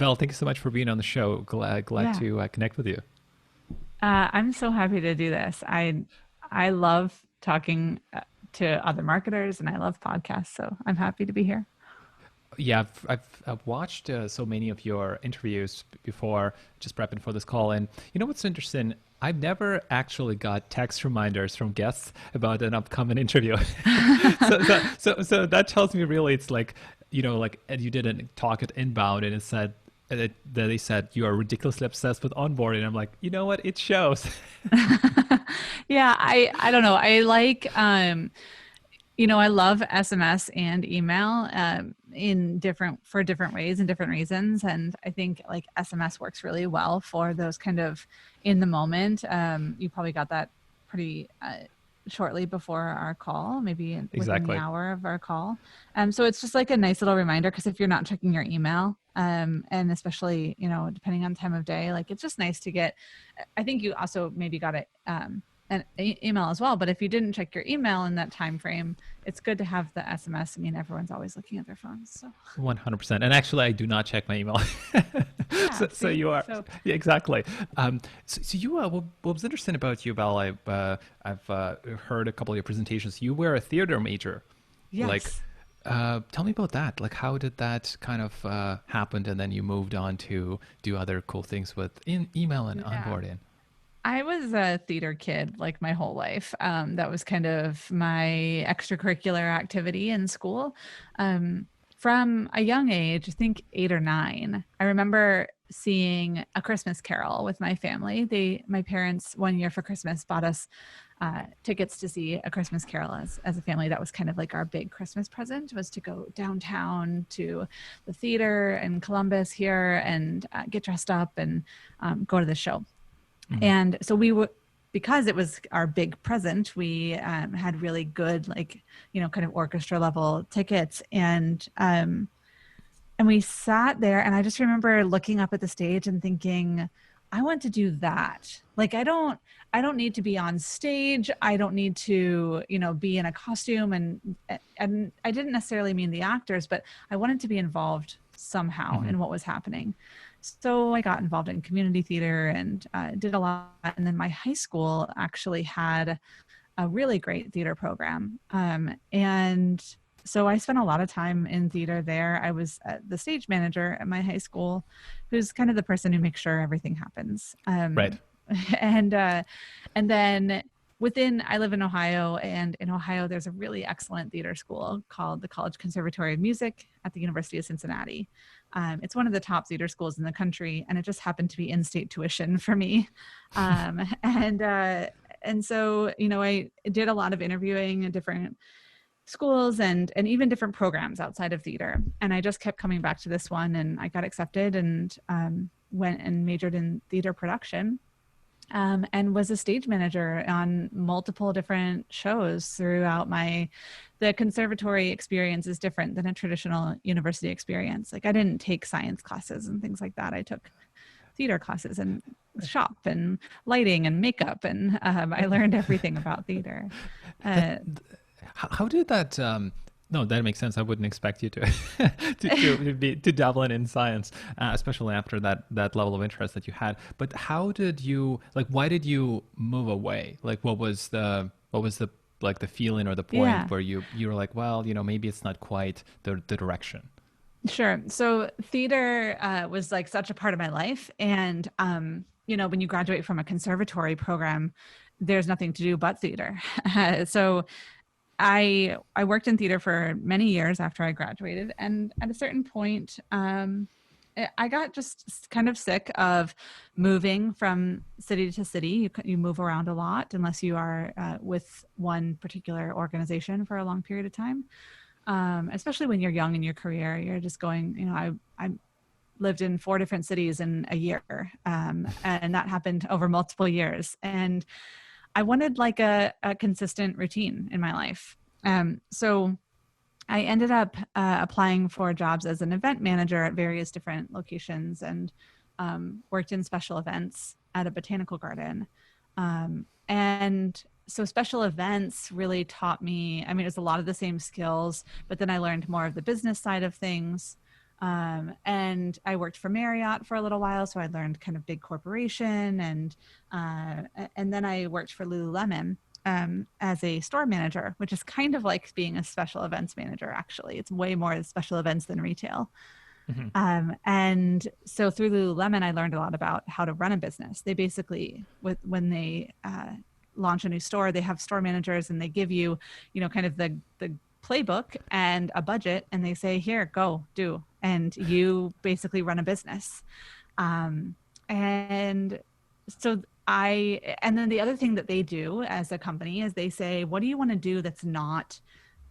Val, thank you so much for being on the show. Glad Yeah. to connect with you. I'm so happy to do this. I love talking to other marketers and I love podcasts, so I'm happy to be here. Yeah, I've watched so many of your interviews before, just prepping for this call. And you know what's interesting? I've never actually got text reminders from guests about an upcoming interview. So that tells me really it's like, like and you didn't talk it inbound and it said that they said you are ridiculously obsessed with onboarding. I'm like, you know what? It shows. Yeah, I don't know. I love SMS and email in different ways and different reasons. And I think like SMS works really well for those kind of in the moment. You probably got that pretty shortly before our call, maybe within the Exactly. hour of our call. So it's just like a nice little reminder because if you're not checking your email, and especially, depending on time of day, like it's just nice to get, I think you also maybe got it. An email as well. But if you didn't check your email in that time frame, it's good to have the SMS. I mean, everyone's always looking at their phones. So 100%. And actually, I do not check my email. yeah, So see, you are, so yeah, exactly. So you, what was interesting about you, Val, I've heard a couple of your presentations. You were a theater major. Like, yes. tell me about that. Like, how did that kind of happen? And then you moved on to do other cool things with email and Yeah. onboarding. I was a theater kid like my whole life. That was kind of my extracurricular activity in school. From a young age, I think 8 or 9, I remember seeing A Christmas Carol with my family. My parents, one year for Christmas, bought us tickets to see A Christmas Carol as a family. That was kind of like our big Christmas present, was to go downtown to the theater in Columbus here and get dressed up and go to the show. Mhm. And so we were, because it was our big present, we had really good, like, kind of orchestra level tickets. And we sat there and I just remember looking up at the stage and thinking, I want to do that. Like, I don't need to be on stage. I don't need to, be in a costume. And I didn't necessarily mean the actors, but I wanted to be involved somehow Mhm. in what was happening. So I got involved in community theater and did a lot. And then my high school actually had a really great theater program. And so I spent a lot of time in theater there. I was the stage manager at my high school, who's kind of the person who makes sure everything happens. Right. And and then I live in Ohio, and in Ohio there's a really excellent theater school called the College Conservatory of Music at the University of Cincinnati. It's one of the top theater schools in the country, and it just happened to be in-state tuition for me. Um, and uh, and so, I did a lot of interviewing in different schools and even different programs outside of theater. And I just kept coming back to this one, and I got accepted and went and majored in theater production. And was a stage manager on multiple different shows throughout the conservatory experience is different than a traditional university experience. Like, I didn't take science classes and things like that. I took theater classes and shop and lighting and makeup, and I learned everything about theater. That Uh, how did that? No, that makes sense. I wouldn't expect you to to dabble in science, especially after that level of interest that you had. But how did you like? Why did you move away? Like, what was the like the feeling or the point yeah, where you were like, well, maybe it's not quite the direction. sure. So theater was like such a part of my life, and when you graduate from a conservatory program, there's nothing to do but theater. So I worked in theater for many years after I graduated, and at a certain point, I got just kind of sick of moving from city to city. You move around a lot unless you are with one particular organization for a long period of time. Especially when you're young in your career, you're just going. I lived in 4 different cities in a year, and that happened over multiple years. And I wanted like a consistent routine in my life. So I ended up applying for jobs as an event manager at various different locations and worked in special events at a botanical garden. And so special events really taught me, I mean, it was a lot of the same skills, but then I learned more of the business side of things. And I worked for Marriott for a little while, so I learned kind of big corporation, and then I worked for Lululemon as a store manager, which is kind of like being a special events manager. Actually, it's way more special events than retail. Hmm. And so through Lululemon, I learned a lot about how to run a business. They basically, when they launch a new store, they have store managers, and they give you, kind of the playbook and a budget, and they say, here, go do, and you basically run a business. And so and then the other thing that they do as a company is they say, what do you want to do that's not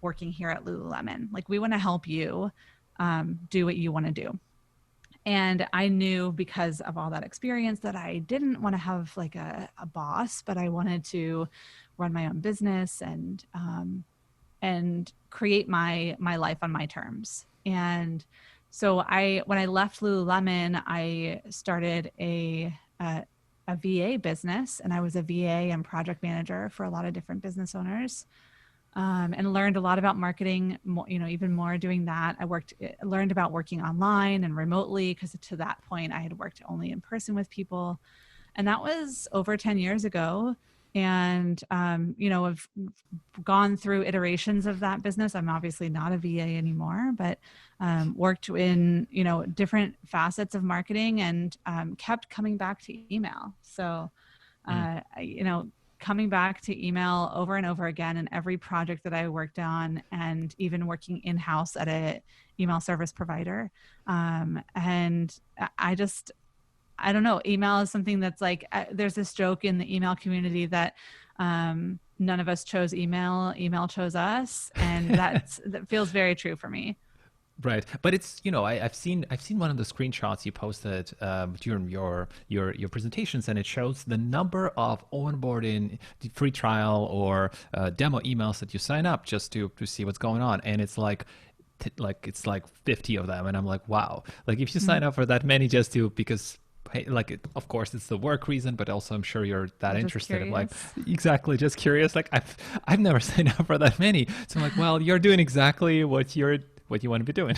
working here at Lululemon? Like, we want to help you do what you want to do. And I knew, because of all that experience, that I didn't want to have like a boss, but I wanted to run my own business and create my life on my terms. And so when I left Lululemon, I started a VA business, and I was a VA and project manager for a lot of different business owners. And learned a lot about marketing, even more doing that. Learned about working online and remotely, because to that point I had worked only in person with people. And that was over 10 years ago. And, I've gone through iterations of that business. I'm obviously not a VA anymore, but worked in, different facets of marketing, and kept coming back to email. So, coming back to email over and over again in every project that I worked on, and even working in-house at a email service provider. And I don't know, email is something that's like, there's this joke in the email community that none of us chose email chose us. And that feels very true for me. Right, but it's I've seen one of the screenshots you posted during your presentations, and it shows the number of onboarding free trial or demo emails that you sign up just to see what's going on, and it's like it's like 50 of them, and I'm like, wow, like if you sign up for that many just to because. Hey, of course, it's the work reason, but also I'm sure you're that Just interested. I'm like, curious. exactly, just curious. Like I've never signed up for that many, so I'm like, well, you're doing exactly what you want to be doing.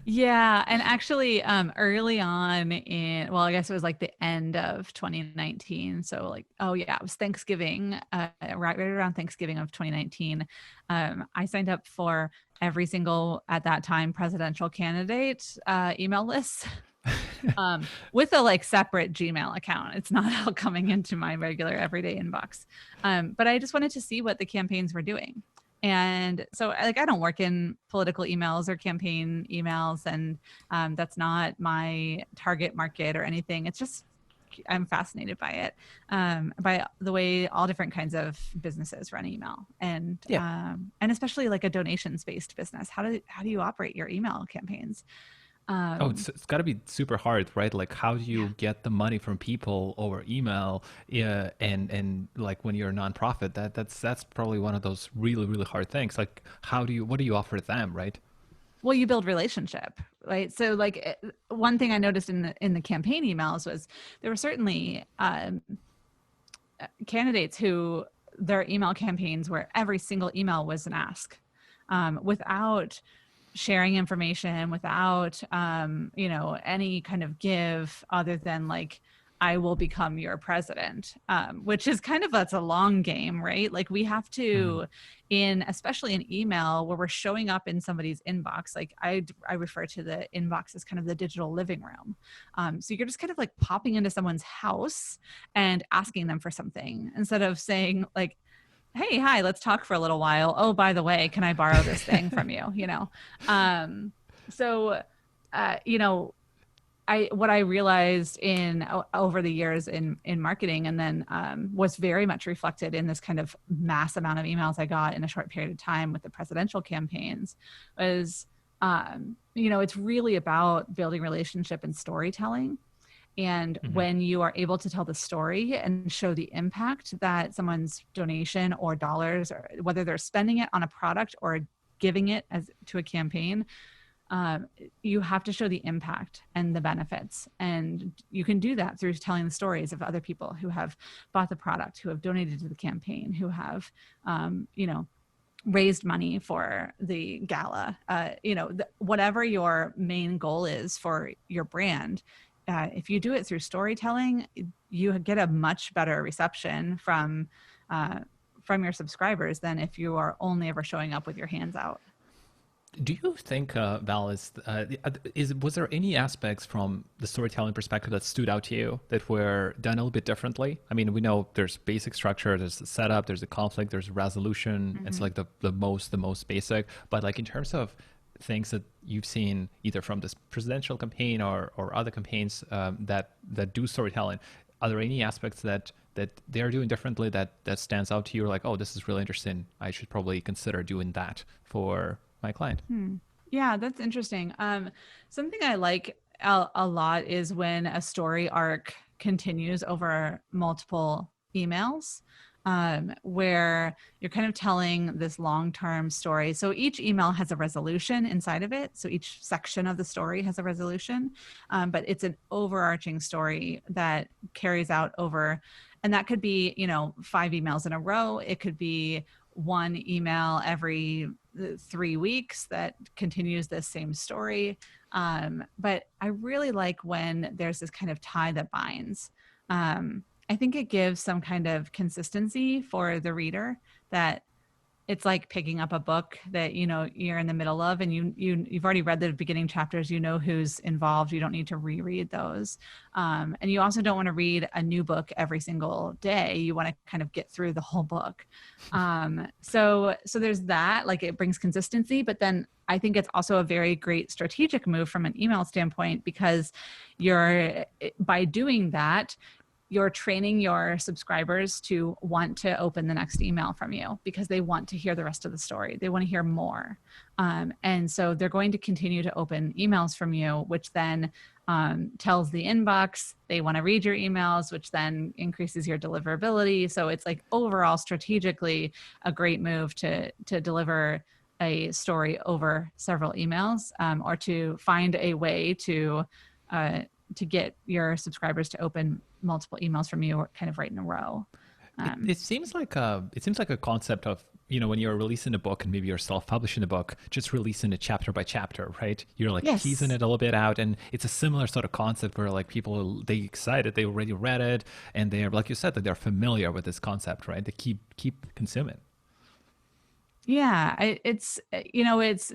Yeah. And actually, early on I guess it was like the end of 2019. So like, oh yeah, it was Thanksgiving, right around Thanksgiving of 2019. I signed up for every single, at that time, presidential candidate email list. With a like separate Gmail account. It's not all coming into my regular everyday inbox. But I just wanted to see what the campaigns were doing. And so I don't work in political emails or campaign emails, and that's not my target market or anything. It's just, I'm fascinated by it, by the way all different kinds of businesses run email, and Yeah. and especially like a donations based business. How do you operate your email campaigns? Oh, Um, it's got to be super hard, right? Like, how do yeah. you get the money from people over email? Yeah, and like when you're a nonprofit, that's probably one of those really hard things. Like, what do you offer them, right? Well, you build relationship, right? So like, one thing I noticed in the campaign emails was there were certainly candidates who their email campaigns where every single email was an ask, without sharing information, without any kind of give other than like, I will become your president, which is kind of, that's a long game, right? Like, we have Hmm. to, especially in email where we're showing up in somebody's inbox, like I refer to the inbox as kind of the digital living room. So you're just kind of like popping into someone's house and asking them for something, instead of saying like, hey, hi, let's talk for a little while. Oh, by the way, can I borrow this thing from you? Um, so, uh, you know, what I realized over the years in marketing, and then was very much reflected in this kind of mass amount of emails I got in a short period of time with the presidential campaigns, was, it's really about building relationship and storytelling. And Hmm. when you are able to tell the story and show the impact that someone's donation or dollars, or whether they're spending it on a product or giving it as to a campaign, you have to show the impact and the benefits. And you can do that through telling the stories of other people who have bought the product, who have donated to the campaign, who have, raised money for the gala. Whatever your main goal is for your brand, if you do it through storytelling, you get a much better reception from your subscribers than if you are only ever showing up with your hands out. Do you think, Val, was there any aspects from the storytelling perspective that stood out to you that were done a little bit differently? I mean, we know there's basic structure, there's the setup, there's the conflict, there's resolution. It's like the most basic. But like in terms of things that you've seen either from this presidential campaign or other campaigns that do storytelling, are there any aspects that they're doing differently that stands out to you? Like, oh, this is really interesting. I should probably consider doing that for my client. Yeah, that's interesting. Something I like a lot is when a story arc continues over multiple emails, where you're kind of telling this long-term story. So each email has a resolution inside of it. So each section of the story has a resolution, but it's an overarching story that carries out over, and that could be, 5 emails in a row. It could be one email every 3 weeks that continues this same story. But I really like when there's this kind of tie that binds. I think it gives some kind of consistency for the reader, that it's like picking up a book that you're in the middle of, and you've already read the beginning chapters. You know who's involved. You don't need to reread those, and you also don't want to read a new book every single day. You want to kind of get through the whole book. So there's that. Like, it brings consistency, but then I think it's also a very great strategic move from an email standpoint, because by doing that, you're training your subscribers to want to open the next email from you, because they want to hear the rest of the story. They want to hear more. And so they're going to continue to open emails from you, which then tells the inbox they want to read your emails, which then increases your deliverability. So it's like overall strategically a great move to deliver a story over several emails, or to find a way to get your subscribers to open multiple emails from you kind of right in a row. It seems like a concept of, when you're releasing a book and maybe you're self-publishing a book, just releasing it chapter by chapter, right? You're like Yes. teasing it a little bit out, and it's a similar sort of concept where like people, they excited, they already read it, and they're, like you said, that they're familiar with this concept, right? They keep consuming. Yeah, it's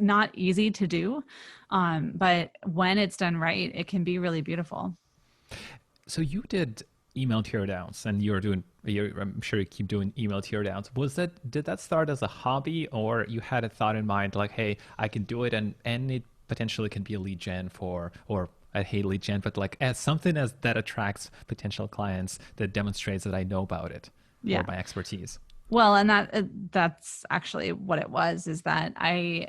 not easy to do, but when it's done right, it can be really beautiful. So you did email teardowns, and I'm sure you keep doing email teardowns. Did that start as a hobby, or you had a thought in mind like, hey, I can do it, and it potentially can be a lead gen or I hate lead gen, but like as something as that attracts potential clients, that demonstrates that I know about it, Yeah. or my expertise. Well, and that's actually what it was, is that I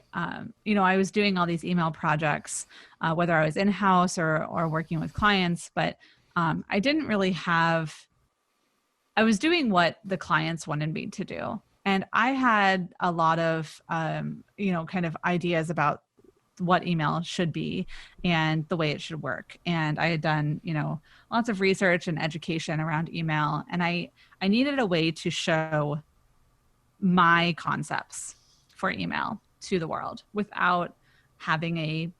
was doing all these email projects, whether I was in-house or working with clients, but I didn't really I was doing what the clients wanted me to do. And I had a lot of, kind of ideas about what email should be and the way it should work. And I had done, lots of research and education around email. And I needed a way to show my concepts for email to the world without having a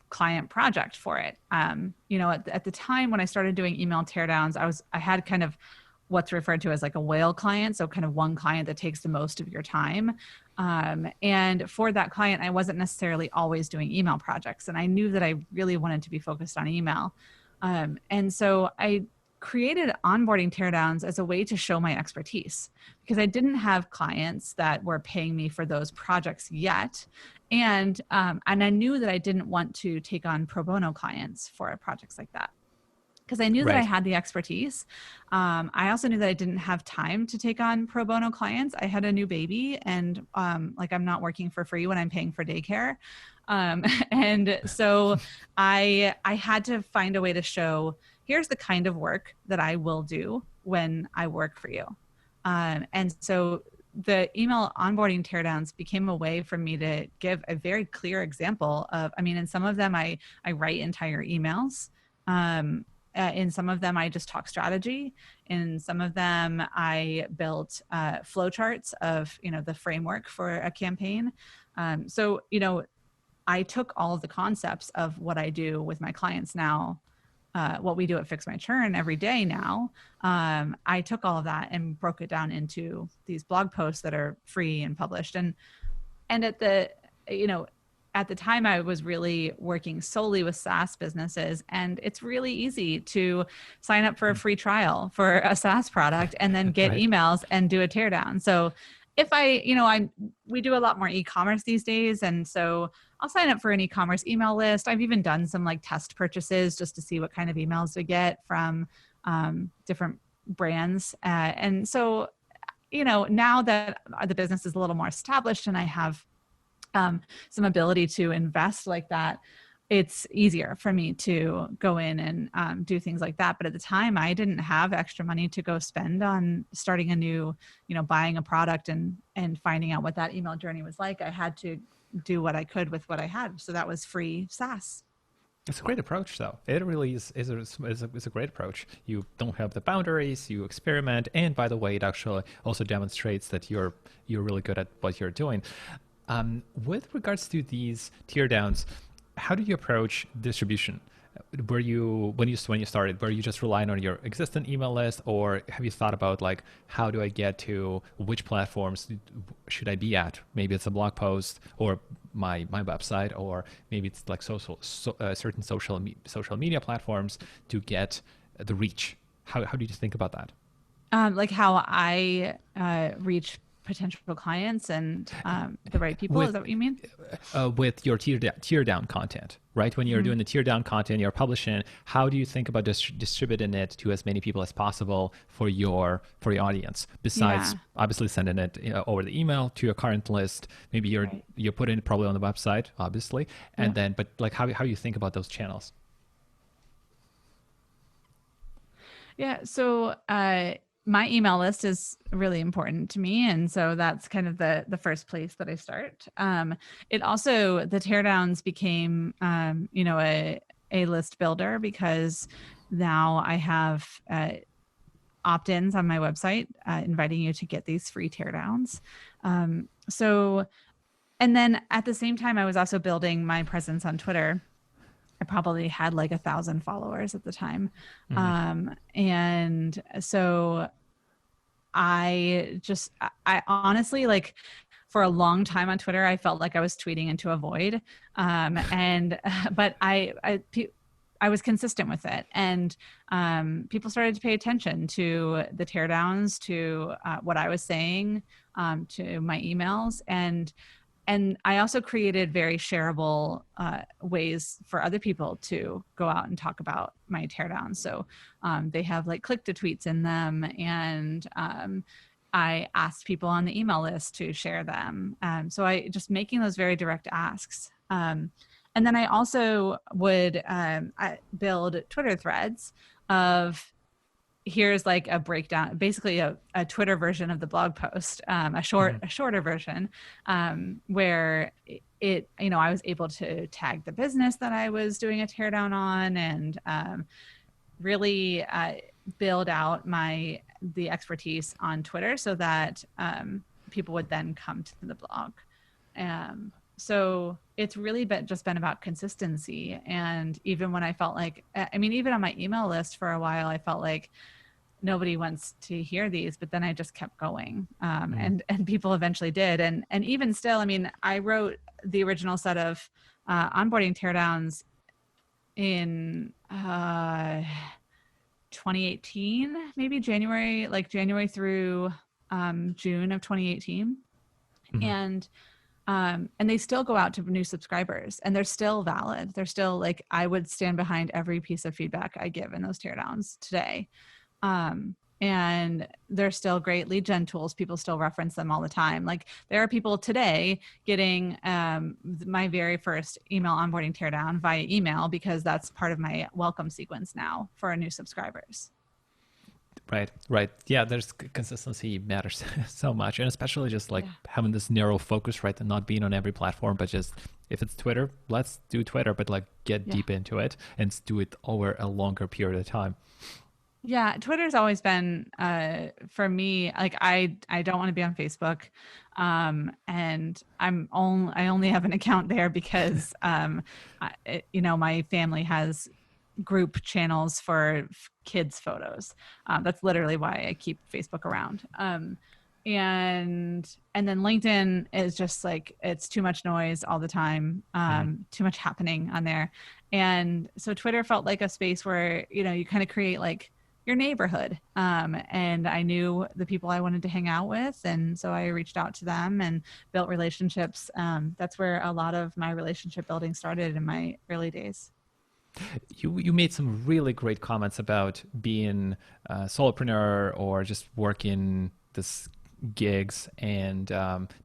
client project for it. At the time when I started doing email teardowns, I had kind of what's referred to as like a whale client. So kind of one client that takes the most of your time. And for that client, I wasn't necessarily always doing email projects. And I knew that I really wanted to be focused on email. And so I created onboarding teardowns as a way to show my expertise, because I didn't have clients that were paying me for those projects yet. And I knew that I didn't want to take on pro bono clients for projects like that, because I knew that I Right. had the expertise. I also knew that I didn't have time to take on pro bono clients. I had a new baby, and I'm not working for free when I'm paying for daycare. And so I had to find a way to show, here's the kind of work that I will do when I work for you. And so the email onboarding teardowns became a way for me to give a very clear example of, in some of them I write entire emails. In some of them, I just talk strategy. In some of them, I built flowcharts of, the framework for a campaign. So, I took all of the concepts of what I do with my clients now, what we do at Fix My Churn every day now. I took all of that and broke it down into these blog posts that are free and published. And at the time I was really working solely with SaaS businesses, and it's really easy to sign up for a free trial for a SaaS product and then get Right. emails and do a teardown. So if we do a lot more e-commerce these days. And so I'll sign up for an e-commerce email list. I've even done some like test purchases just to see what kind of emails we get from different brands. And so, now that the business is a little more established and I have some ability to invest like that, it's easier for me to go in and do things like that. But at the time, I didn't have extra money to go spend on starting a new, buying a product and finding out what that email journey was like. I had to do what I could with what I had. So that was free SaaS. It's a great approach, though. It really is a great approach. You don't have the boundaries. You experiment, and by the way, it actually also demonstrates that you're really good at what you're doing. With regards to these teardowns, how do you approach distribution? When you started, were you just relying on your existing email list, or have you thought about like, how do I get to which platforms should I be at? Maybe it's a blog post or my website, or maybe it's like certain social media platforms to get the reach. How do you think about that? Like how I reach potential clients and the right people. Is that what you mean? With your tier down content, right? When you're doing the tier down content, you're publishing. How do you think about distributing it to as many people as possible for your audience? Besides, obviously, sending it over the email to your current list. Maybe you're putting it probably on the website, obviously, and then, but like, how do you think about those channels? Yeah. So my email list is really important to me. And so that's kind of the first place that I start. It also, the teardowns became, a list builder, because now I have opt-ins on my website inviting you to get these free teardowns. So, and then at the same time, I was also building my presence on Twitter. I probably had like 1,000 followers at the time. And so I honestly, like, for a long time on Twitter, I felt like I was tweeting into a void. But I was consistent with it. And people started to pay attention to the teardowns, to what I was saying, to my emails. And I also created very shareable ways for other people to go out and talk about my teardowns. So they have like click to tweets in them. And I asked people on the email list to share them. So I just making those very direct asks. And then I also would build Twitter threads of, here's like a breakdown, basically a Twitter version of the blog post, a shorter version, where I was able to tag the business that I was doing a teardown on, and really build out the expertise on Twitter so that people would then come to the blog. So it's really just been about consistency. And even when I felt like, even on my email list for a while, I felt like nobody wants to hear these, but then I just kept going. And people eventually did. And even still, I wrote the original set of onboarding teardowns in 2018, maybe January through June of 2018. And they still go out to new subscribers, and they're still valid. They're still like, I would stand behind every piece of feedback I give in those teardowns today. And they're still great lead gen tools. People still reference them all the time. Like, there are people today getting my very first email onboarding teardown via email, because that's part of my welcome sequence now for our new subscribers. Right. Yeah, there's consistency matters so much, and especially just like having this narrow focus, right, and not being on every platform, but just if it's Twitter, let's do Twitter, but like get Yeah. deep into it and do it over a longer period of time. Yeah, Twitter's always been for me, like I don't want to be on Facebook. And I only have an account there because my family has group channels for kids photos. That's literally why I keep Facebook around. And then LinkedIn is just like it's too much noise all the time, Mhm. too much happening on there. And so Twitter felt like a space where, you kind of create like your neighborhood. And I knew the people I wanted to hang out with. And so I reached out to them and built relationships. That's where a lot of my relationship building started in my early days. You made some really great comments about being a solopreneur or just working this gigs and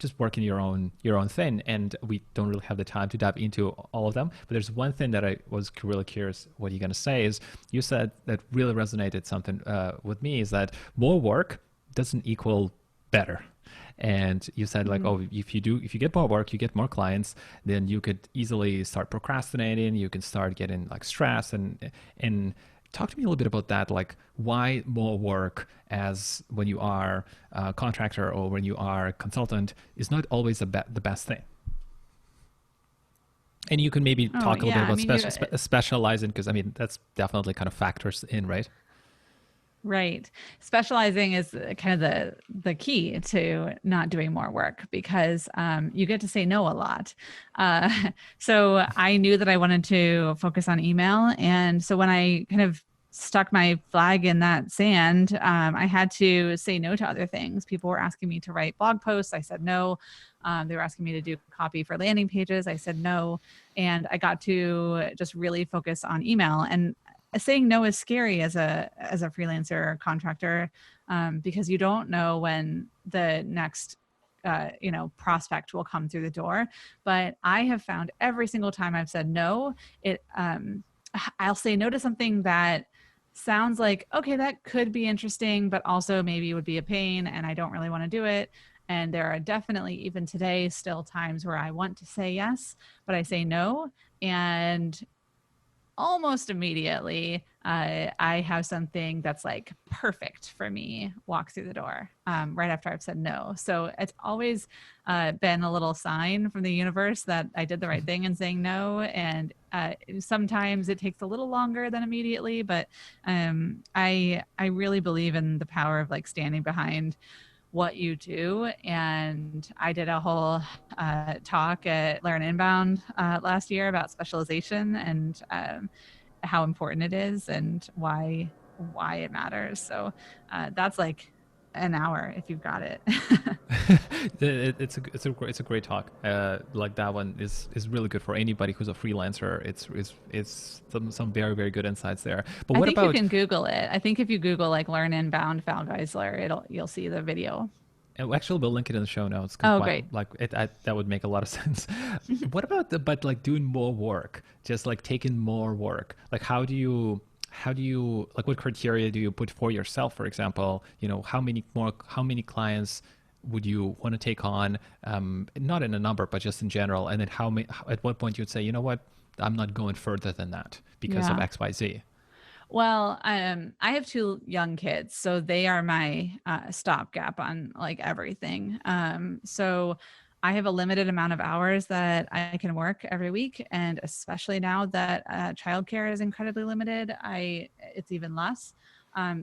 just working your own thing. And we don't really have the time to dive into all of them. But there's one thing that I was really curious what you're going to say is you said that really resonated something with me is that more work doesn't equal better. And you said like, Mm. oh, if you get more work, you get more clients, then you could easily start procrastinating. You can start getting like stressed and talk to me a little bit about that. Like why more work as when you are a contractor or when you are a consultant is not always the best thing. And you can maybe Oh talk a little bit yeah, I about mean you specializing because I mean that's definitely kind of factors in, right? right. Specializing is kind of the key to not doing more work because you get to say no a lot. Uh, so I knew that I wanted to focus on email, and so when I kind of stuck my flag in that sand, I had to say no to other things. People were asking me to write blog posts. I said no. They were asking me to do copy for landing pages. I said no, and I got to just really focus on email. And saying no is scary as a freelancer or contractor, because you don't know when the next prospect will come through the door. But I have found every single time I've said no, it I'll say no to something that sounds like okay, that could be interesting, but also maybe would be a pain and I don't really want to do it. And there are definitely even today still times where I want to say yes, but I say no. And almost immediately, I have something that's like perfect for me walk through the door, right after I've said no. So it's always been a little sign from the universe that I did the right thing in saying no. And sometimes it takes a little longer than immediately, but I really believe in the power of like standing behind what you do. And I did a whole talk at Learn Inbound last year about specialization and how important it is and why it matters. So that's like an hour if you've got it. It's a great talk. Like that one is really good for anybody who's a freelancer. It's some very very good insights there. But I what think you about can Google it. I think if you Google like Learn Inbound Val Geisler, you'll see the video. actually we'll link it in the show notes because Oh, great. that would make a lot of sense. What about but like doing more work, just like taking more work? Like how do you like what criteria do you put for yourself? For example, how many clients would you want to take on? Not in a number, but just in general. And then at what point you'd say, you know what, I'm not going further than that because of Yeah. X, Y, Z. Well, I have two young kids, so they are my stopgap on like everything. So I have a limited amount of hours that I can work every week, and especially now that childcare is incredibly limited, it's even less.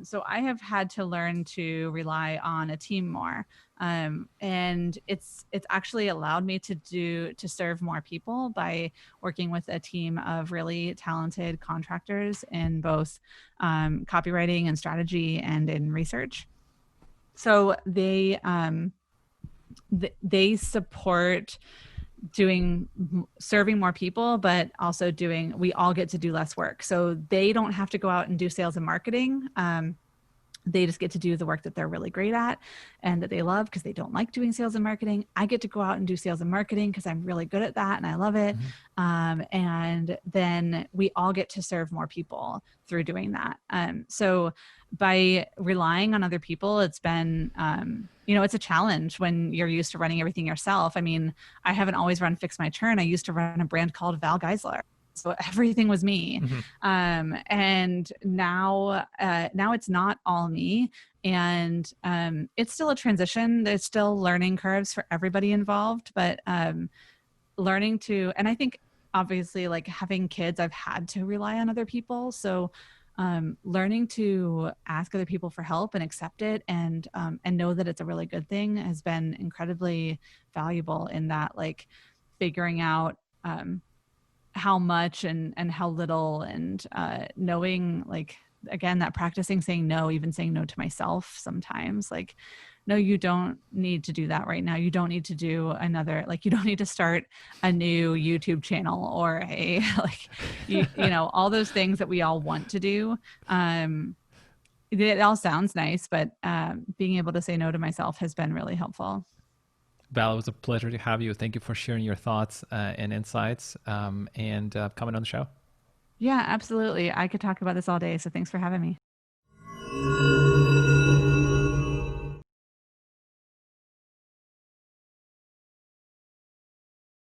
So I have had to learn to rely on a team more, and it's actually allowed me to serve more people by working with a team of really talented contractors in both copywriting and strategy and in research. So they support doing serving more people, but also we all get to do less work. So they don't have to go out and do sales and marketing. They just get to do the work that they're really great at and that they love because they don't like doing sales and marketing. I get to go out and do sales and marketing because I'm really good at that and I love it. Mhm. And then we all get to serve more people through doing that. So by relying on other people, it's been, it's a challenge when you're used to running everything yourself. I mean, I haven't always run Fix My Churn. I used to run a brand called Val Geisler. So everything was me. Mhm. And now it's not all me. And it's still a transition. There's still learning curves for everybody involved, but learning to, and I think obviously like having kids, I've had to rely on other people. So learning to ask other people for help and accept it and know that it's a really good thing has been incredibly valuable in that, like figuring out how much and how little, and knowing, like, again, that practicing saying no, even saying no to myself sometimes, like, no, you don't need to do that right now. You don't need to do another, like, you don't need to start a new YouTube channel or a like all those things that we all want to do. It all sounds nice, but being able to say no to myself has been really helpful. Val, it was a pleasure to have you. Thank you for sharing your thoughts and insights and coming on the show. Yeah, absolutely. I could talk about this all day, so thanks for having me.